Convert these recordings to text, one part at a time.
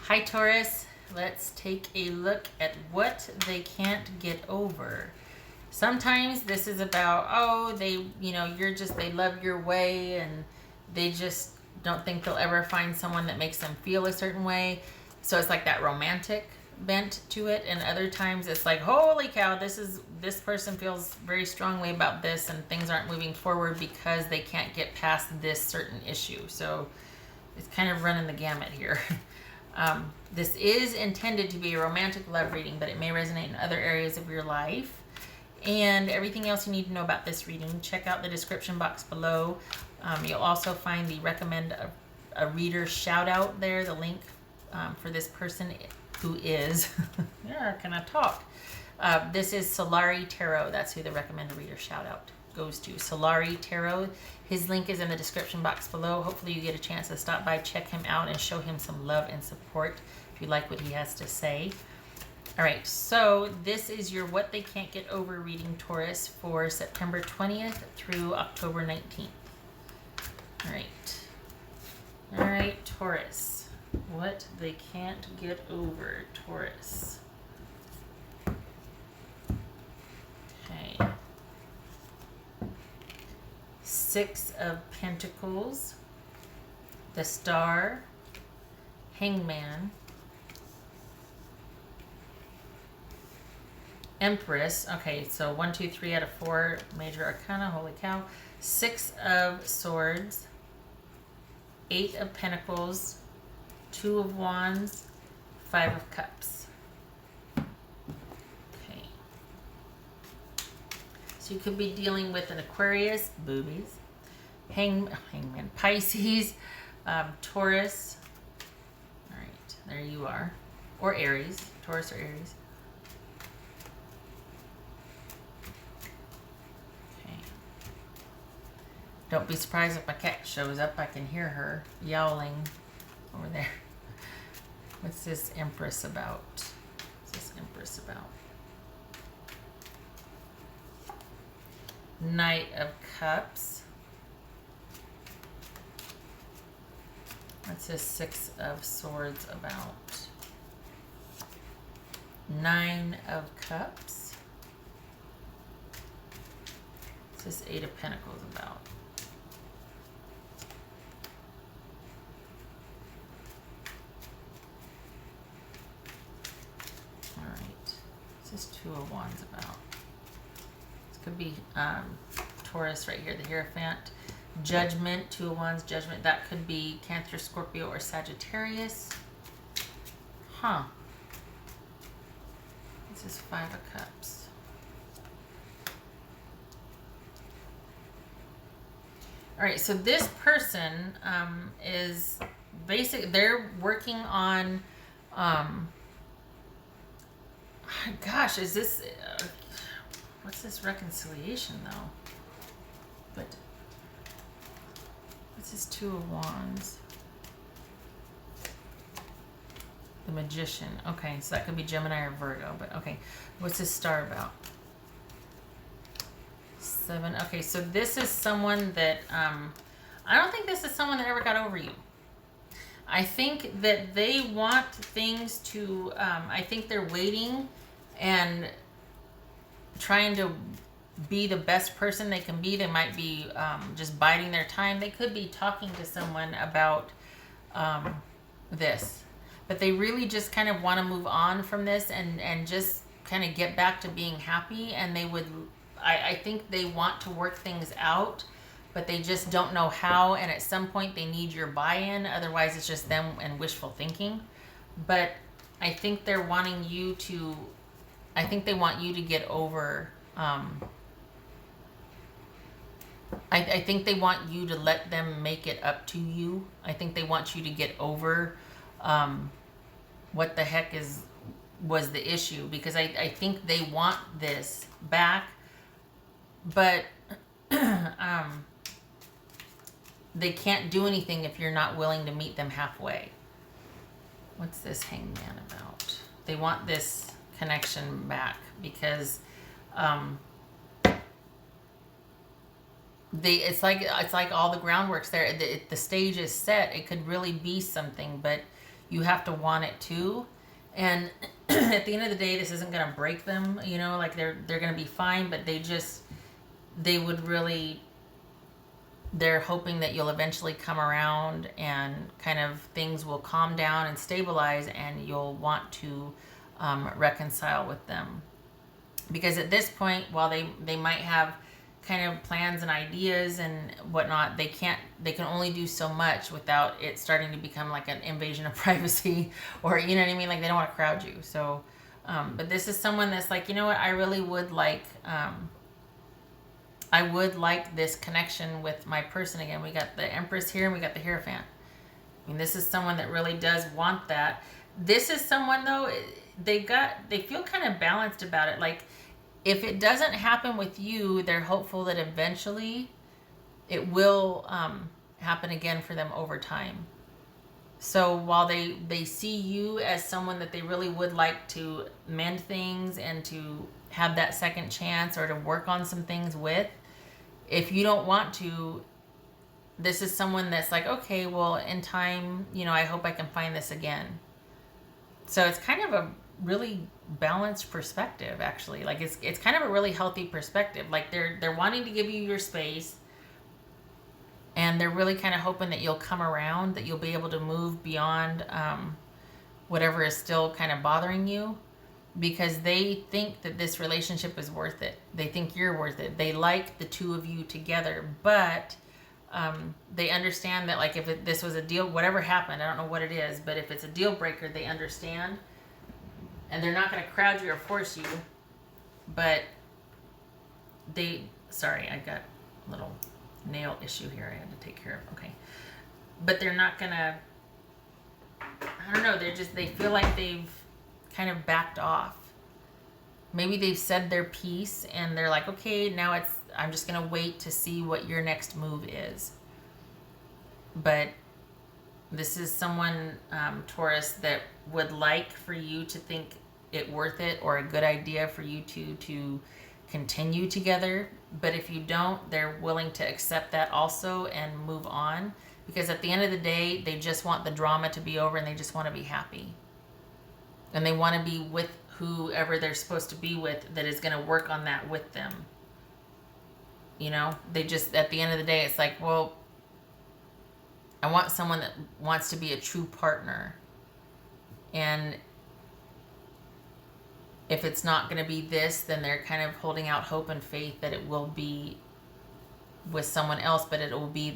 Hi Taurus, let's take a look at what they can't get over. Sometimes this is about, oh, they, they love your way and they just don't think they'll ever find someone that makes them feel a certain way. So it's like that romantic bent to it. And other times it's like, holy cow, this person feels very strongly about this and things aren't moving forward because they can't get past this certain issue. So it's kind of running the gamut here. This is intended to be a romantic love reading, but it may resonate in other areas of your life. And everything else you need to know about this reading, check out the description box below. You'll also find the recommend a reader shout out there, the link for this person who is, yeah, can I talk? This is Solari Tarot. That's who the recommend a reader shout out goes to. Solari Tarot. His link is in the description box below. Hopefully you get a chance to stop by, check him out, and show him some love and support if you like what he has to say. All right, so this is your What They Can't Get Over reading, Taurus, for September 20th through October 19th. All right, Taurus. What they can't get over, Taurus. Okay. Six of Pentacles, the Star, Hangman, Empress. Okay, so 1, 2, 3 out of 4 major arcana. Holy cow. 6 of Swords, 8 of Pentacles, 2 of Wands, 5 of Cups. Okay. So you could be dealing with an Aquarius, boobies, Hangman, Pisces, Taurus. All right, there you are. Or Aries, Taurus or Aries. Don't be surprised if my cat shows up. I can hear her yowling over there. What's this Empress about? What's this Empress about? Knight of Cups. What's this Six of Swords about? 9 of Cups. What's this Eight of Pentacles about? This is 2 of Wands about. This could be Taurus right here, the Hierophant. Judgment, 2 of Wands, Judgment. That could be Cancer, Scorpio, or Sagittarius. Huh. This is 5 of Cups. All right, so this person is they're working on gosh, is this what's this reconciliation though? But what's this 2 of Wands? The Magician. Okay, so that could be Gemini or Virgo, but okay. What's this Star about? 7. Okay, so this is someone that I don't think this is someone that ever got over you. I think that they want things to I think they're waiting and trying to be the best person they can be. They might be just biding their time. They could be talking to someone about this, but they really just kind of want to move on from this and just kind of get back to being happy. And they would, I think they want to work things out, but they just don't know how. And at some point they need your buy-in. Otherwise it's just them and wishful thinking. But I think they're wanting you to, I think they want you to get over, I think they want you to let them make it up to you. I think they want you to get over what the heck was the issue, because I think they want this back, but they can't do anything if you're not willing to meet them halfway. What's this Hangman about? They want this connection back because it's like all the groundwork's there. The stage is set. It could really be something, but You have to want it too. And at the end of the day, this isn't going to break them, you know, like they're going to be fine, but they would really, they're hoping that you'll eventually come around and kind of things will calm down and stabilize, and you'll want to reconcile with them. Because at this point, while they might have kind of plans and ideas and whatnot, they can only do so much without it starting to become like an invasion of privacy, or you know what I mean, like they don't want to crowd you. So but this is someone that's like, you know what, I really would like I would like this connection with my person again. We got the Empress here and we got the Hierophant. I mean, this is someone that really does want that. This is someone though, they feel kind of balanced about it. Like, if it doesn't happen with you, they're hopeful that eventually it will happen again for them over time. So while they see you as someone that they really would like to mend things and to have that second chance or to work on some things with, if you don't want to, this is someone that's like, okay, well, in time, you know, I hope I can find this again. So it's kind of a really balanced perspective, actually. Like it's kind of a really healthy perspective. Like they're wanting to give you your space, and they're really kind of hoping that you'll come around, that you'll be able to move beyond whatever is still kind of bothering you, because they think that this relationship is worth it. They think you're worth it. They like the two of you together, but they understand that, like, if this was a deal, whatever happened, I don't know what it is, but if it's a deal breaker, they understand, and they're not going to crowd you or force you. But sorry, I got a little nail issue here I had to take care of. Okay, but they're not going to, I don't know, they feel like they've kind of backed off. Maybe they've said their piece and they're like, okay, now I'm just going to wait to see what your next move is. But this is someone, Taurus, that would like for you to think it worth it or a good idea for you to continue together. But if you don't, they're willing to accept that also and move on. Because at the end of the day, they just want the drama to be over and they just want to be happy. And they want to be with whoever they're supposed to be with that is going to work on that with them. You know, they just, at the end of the day, it's like, well, I want someone that wants to be a true partner. And if it's not going to be this, then they're kind of holding out hope and faith that it will be with someone else, but it will be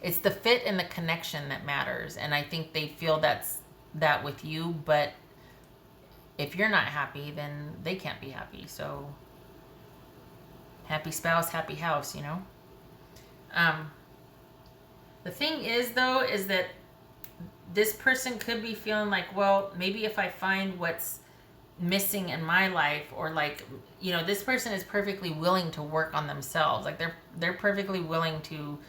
it's the fit and the connection that matters. And I think they feel that with you, but if you're not happy, then they can't be happy. So happy spouse, happy house, you know? The thing is, though, is that this person could be feeling like, well, maybe if I find what's missing in my life, or like, you know, this person is perfectly willing to work on themselves. Like they're perfectly willing to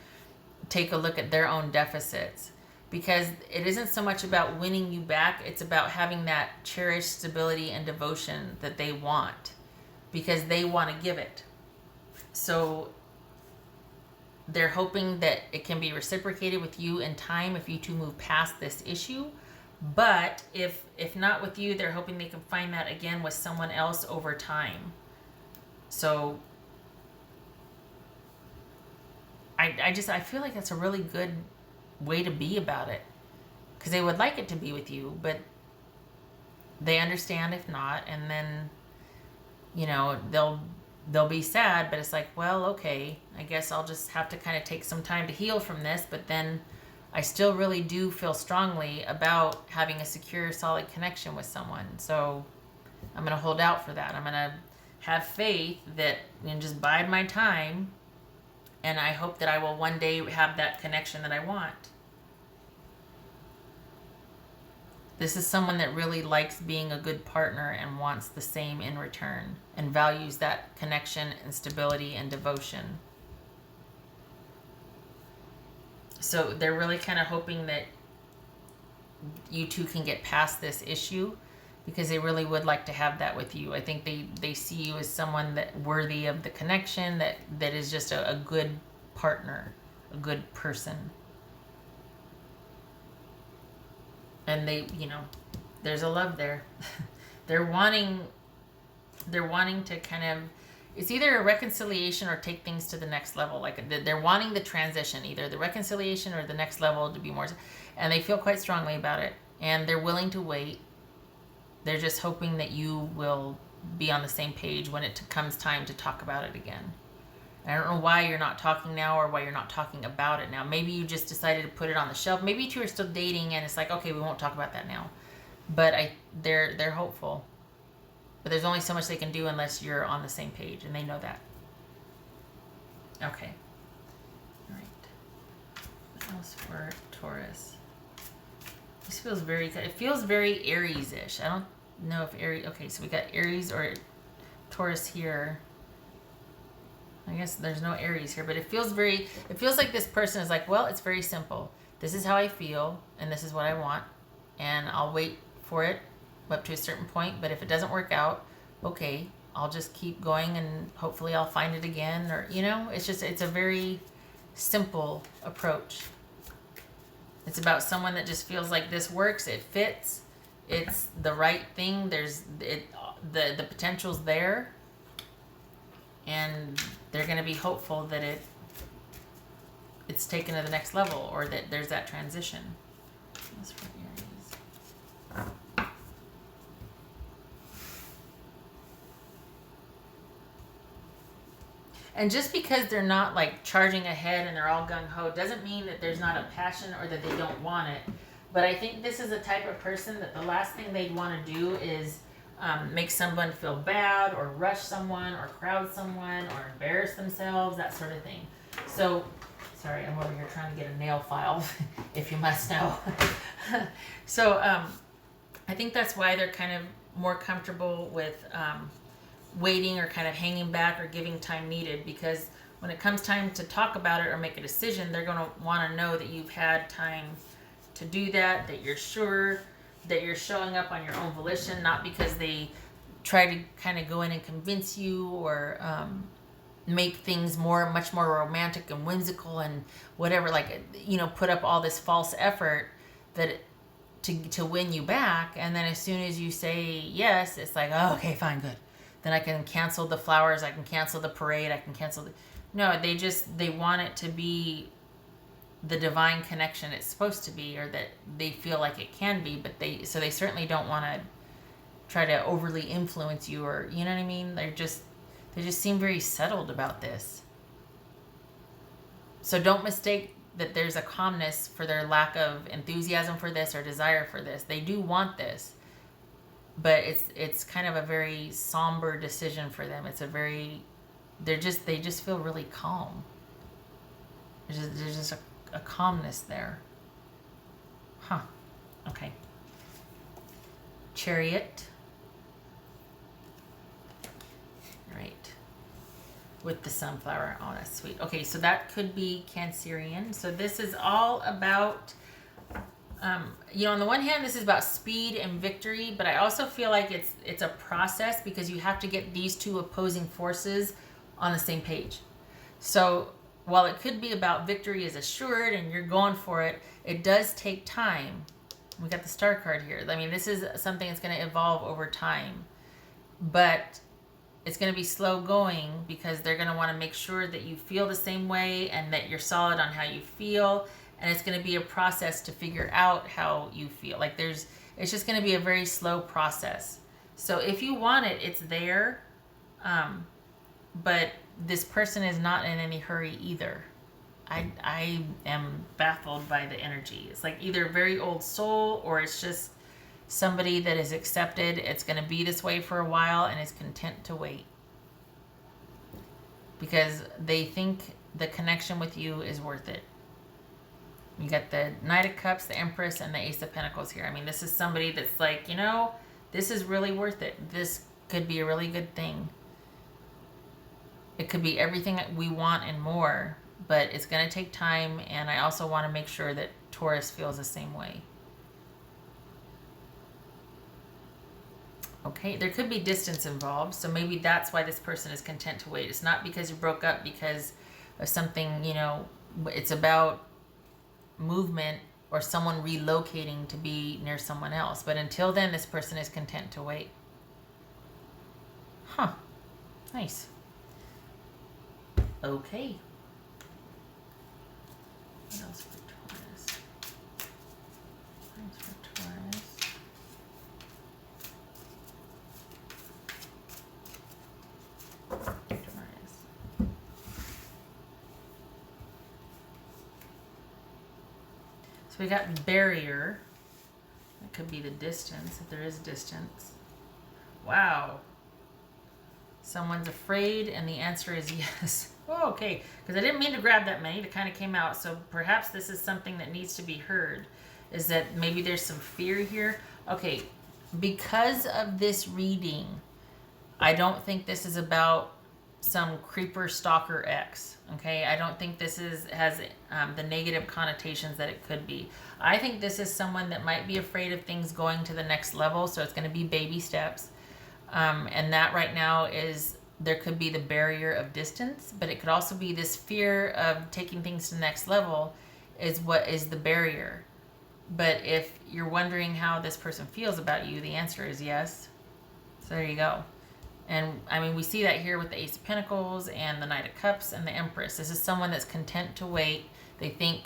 take a look at their own deficits, because it isn't so much about winning you back. It's about having that cherished stability and devotion that they want, because they want to give it. So they're hoping that it can be reciprocated with you in time if you two move past this issue. But if not with you, they're hoping they can find that again with someone else over time. So I feel like that's a really good way to be about it, because they would like it to be with you, but they understand if not, and then, you know, they'll be sad, but it's like, well, okay, I guess I'll just have to kind of take some time to heal from this, but then I still really do feel strongly about having a secure, solid connection with someone. So I'm going to hold out for that. I'm going to have faith that, you know, just bide my time, and I hope that I will one day have that connection that I want. This is someone that really likes being a good partner and wants the same in return, and values that connection and stability and devotion. So they're really kind of hoping that you two can get past this issue, because they really would like to have that with you. I think they see you as someone that worthy of the connection, that is just a good partner, a good person. And they, there's a love there. they're wanting to kind of, it's either a reconciliation or take things to the next level. Like they're wanting the transition, either the reconciliation or the next level to be more, and they feel quite strongly about it, and they're willing to wait. They're just hoping that you will be on the same page when it comes time to talk about it again. I don't know why you're not talking now, or why you're not talking about it now. Maybe you just decided to put it on the shelf. Maybe you two are still dating and it's like, okay, we won't talk about that now. But they're hopeful. But there's only so much they can do unless you're on the same page, and they know that. Okay. All right. What else for Taurus? This feels it feels very Aries-ish. I don't know if Aries, okay, so we got Aries or Taurus here. I guess there's no Aries here, but it feels like this person is like, well, it's very simple. This is how I feel, and this is what I want, and I'll wait for it up to a certain point, but if it doesn't work out, okay, I'll just keep going, and hopefully I'll find it again, or, it's a very simple approach. It's about someone that just feels like this works, it fits, it's the right thing, the potential's there, and they're going to be hopeful that it's taken to the next level, or that there's that transition. That's for Aries. And just because they're not like charging ahead and they're all gung-ho doesn't mean that there's not a passion or that they don't want it. But I think this is the type of person that the last thing they'd want to do is make someone feel bad, or rush someone, or crowd someone, or embarrass themselves, that sort of thing. So, sorry, I'm over here trying to get a nail file, if you must know. So, I think that's why they're kind of more comfortable with waiting, or kind of hanging back, or giving time needed, because when it comes time to talk about it or make a decision, they're going to want to know that you've had time to do that you're sure that you're showing up on your own volition, not because they try to kind of go in and convince you, or make things much more romantic and whimsical and whatever, like, put up all this false effort to win you back. And then as soon as you say yes, it's like, oh, okay, fine, good. Then I can cancel the flowers, I can cancel the parade, I can cancel no, they want it to be the divine connection it's supposed to be, or that they feel like it can be, but they certainly don't want to try to overly influence you, or, you know what I mean? They just seem very settled about this. So don't mistake that there's a calmness for their lack of enthusiasm for this or desire for this. They do want this, but it's kind of a very somber decision for them. They just feel really calm. There's just a calmness there. Huh. Okay. Chariot. Right. With the sunflower. Oh, that's sweet. Okay, so that could be Cancerian. So this is all about, on the one hand, this is about speed and victory, but I also feel like it's a process, because you have to get these two opposing forces on the same page. So while it could be about victory is assured and you're going for it, it does take time. We got the star card here. I mean, this is something that's going to evolve over time, but it's going to be slow going, because they're going to want to make sure that you feel the same way and that you're solid on how you feel. And it's going to be a process to figure out how you feel. Like it's just going to be a very slow process. So if you want it, it's there. But this person is not in any hurry either. I am baffled by the energy. It's like either very old soul, or it's just somebody that is accepted. It's going to be this way for a while and is content to wait, because they think the connection with you is worth it. You got the Knight of Cups, the Empress, and the Ace of Pentacles here. I mean, this is somebody that's like, this is really worth it. This could be a really good thing. It could be everything that we want and more, but it's going to take time, and I also want to make sure that Taurus feels the same way. Okay, there could be distance involved, so maybe that's why this person is content to wait. It's not because you broke up because of something, it's about movement or someone relocating to be near someone else. But until then, this person is content to wait. Huh. Nice. Okay. What else for Taurus? What else for Taurus? So we got barrier. That could be the distance, if there is distance. Wow. Someone's afraid, and the answer is yes. Oh, okay. Because I didn't mean to grab that many. It kind of came out. So perhaps this is something that needs to be heard. Is that maybe there's some fear here? Okay. Because of this reading, I don't think this is about some creeper stalker ex. Okay, I don't think this has the negative connotations that it could be. I think this is someone that might be afraid of things going to the next level, so it's going to be baby steps. And that right now is, there could be the barrier of distance, but it could also be this fear of taking things to the next level is what is the barrier. But if you're wondering how this person feels about you, the answer is yes. So there you go. And I mean, we see that here with the Ace of Pentacles and the Knight of Cups and the Empress. This is someone that's content to wait. They think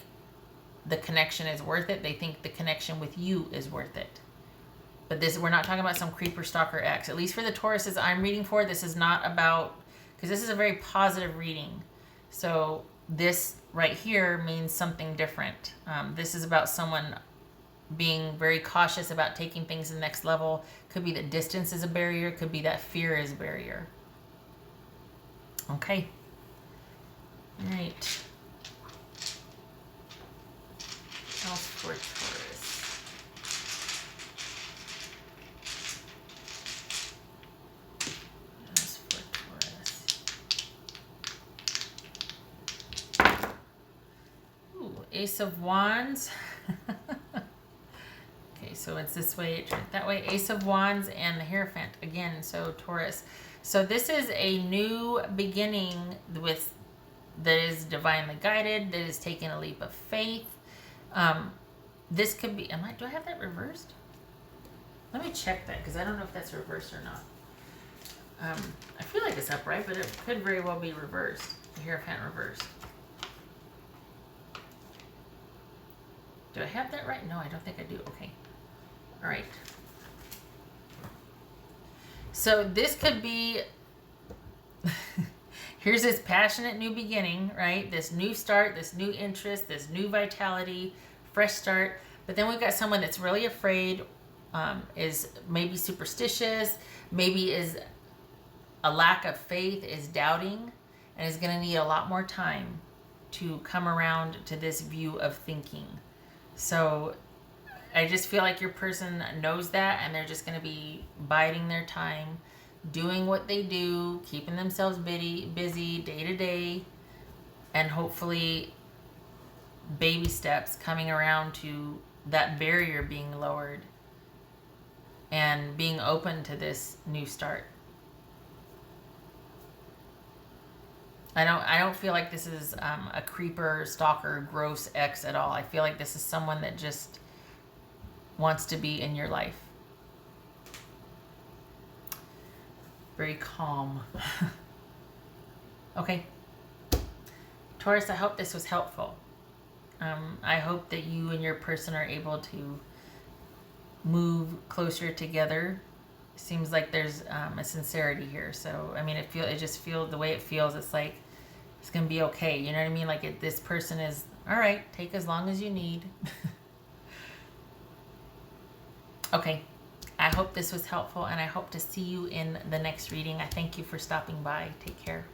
the connection is worth it. They think the connection with you is worth it. But this, we're not talking about some creeper stalker ex. At least for the Tauruses I'm reading for, this is not about, because this is a very positive reading. So this right here means something different. This is about someone being very cautious about taking things to the next level. Could be that distance is a barrier. Could be that fear is a barrier. Okay. All right. Else for Taurus. Else for Taurus. Ooh, Ace of Wands. So it's this way, that way, Ace of Wands and the Hierophant again. So Taurus. So this is a new beginning with that is divinely guided, that is taking a leap of faith. This could be, do I have that reversed? Let me check that, because I don't know if that's reversed or not. I feel like it's upright, but it could very well be reversed. The Hierophant reversed. Do I have that right? No, I don't think I do. Okay. All right. So this could be, here's this passionate new beginning, right? This new start, this new interest, this new vitality, fresh start. But then we've got someone that's really afraid, is maybe superstitious, maybe is a lack of faith, is doubting, and is going to need a lot more time to come around to this view of thinking. So I just feel like your person knows that, and they're just going to be biding their time, doing what they do, keeping themselves busy day to day, and hopefully baby steps coming around to that barrier being lowered and being open to this new start. I don't feel like this is a creeper, stalker, gross ex at all. I feel like this is someone that just wants to be in your life. Very calm. Okay. Taurus, I hope this was helpful. I hope that you and your person are able to move closer together. Seems like there's a sincerity here. So, I mean, it just feels, the way it feels, it's like it's going to be okay. You know what I mean? Like this person is, all right, take as long as you need. Okay. I hope this was helpful, and I hope to see you in the next reading. I thank you for stopping by. Take care.